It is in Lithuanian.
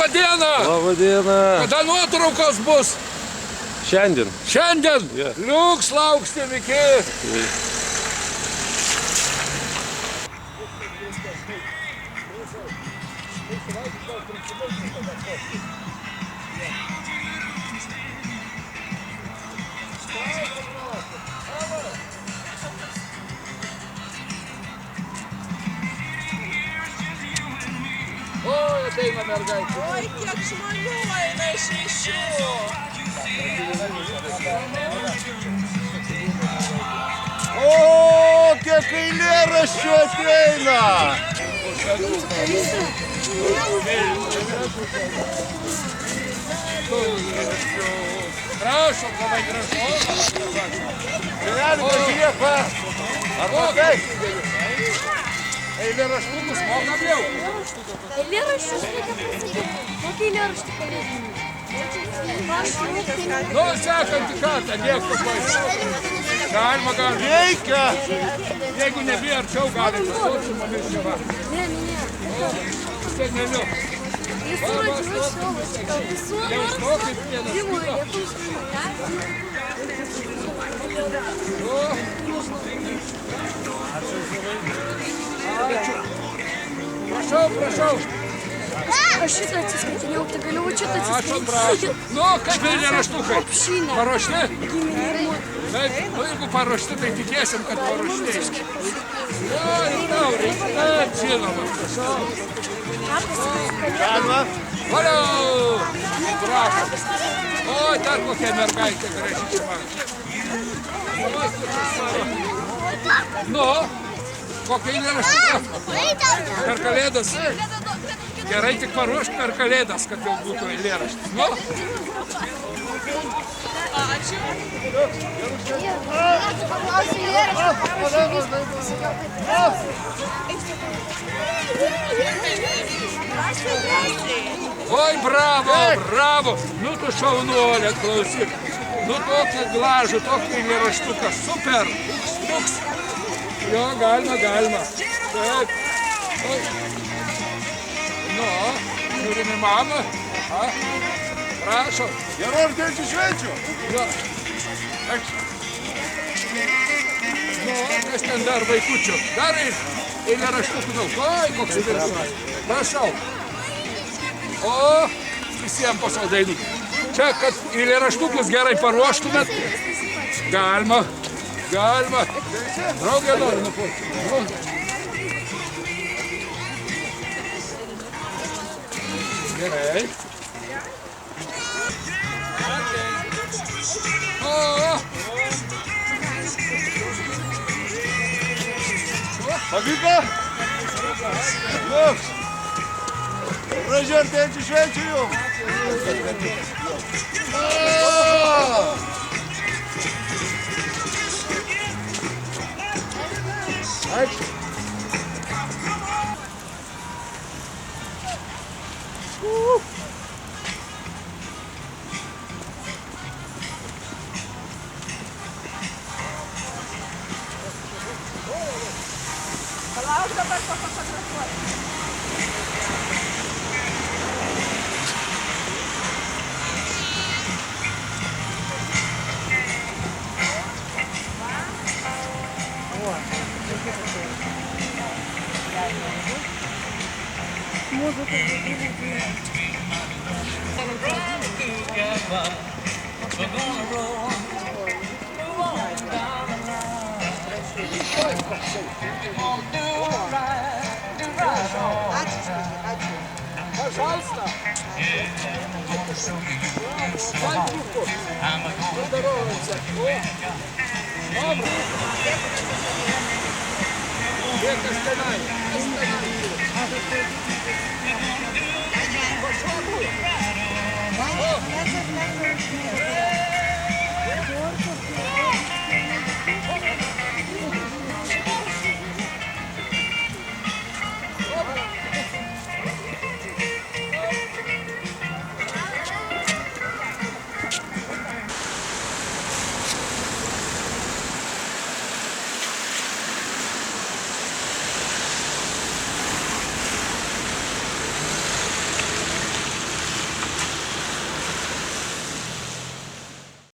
Labą dieną! Labą dieną. Kada nuotraukos bus? Šiandien. Šiandien? Yeah. Liuks, lauksim iki. Oi, ateina mergaitė. Oi, kiek žmonių eina iš mišių. O, kiek eilėraščių ateina. Prašom, labai gražu. Gyvenime žiūrėk, va. Ar matai? Eilėraštukus mokam jau. Eilėraščius reikia pasakyti. Kokį eilėraštį kalėdinį? Nu, sekantį kartą, nieko baisaus. Galima. Reikia. Jeigu nebija arčiau, galima. Su mumis čia va. Ne. Seneliu. Visų radžių šio, visų Jau kaip vienas gimų kito. Prašau. Aš šitą atsiskaitinėjau, tai galiu va šitą Prašom. atsiskaitinėjau. Nu, kaip eilėraštukai? Apšynę. Paruošti? Giminė ir motina. Taip, nu jeigu paruošti, tai tikėsim, kad paruošti. Oi, tau reikia. Taip, žinoma, prašau. Galima? Valiau! Prašom. Oi, dar kokia mergaitė graži čia man. Nu, kokia eilėraštuka? Per kalėdas. Gerai, tik paruošk per kalėdas, kad jau būtų eilėraštis. Nu? Oi, bravo! Nu tu šaunuolė, klausyk. Nu tokį glažų, tokį eilėraštuką. Super! Liuks! Jo, galima. Taip. Oi. Nu, turime mamą. Prašom. Gerų artėjančių švenčių. Jo. Nu, kas ten dar vaikučių? Dar eilėraštukų daug. Oi, koks viršūnas. Prašau. O, visiems pasaldainį. Čia, kad eilėraštukus gerai paruoštumėt. Galima. Draugė nori nupulti. Gerai. Pavyko? Liuks. Gražių artėjančių švenčių jums. Ačiū. Palauk dabar pafotografuoti. Пожалуйста. Поздороваемся. Добре. Где Костяной?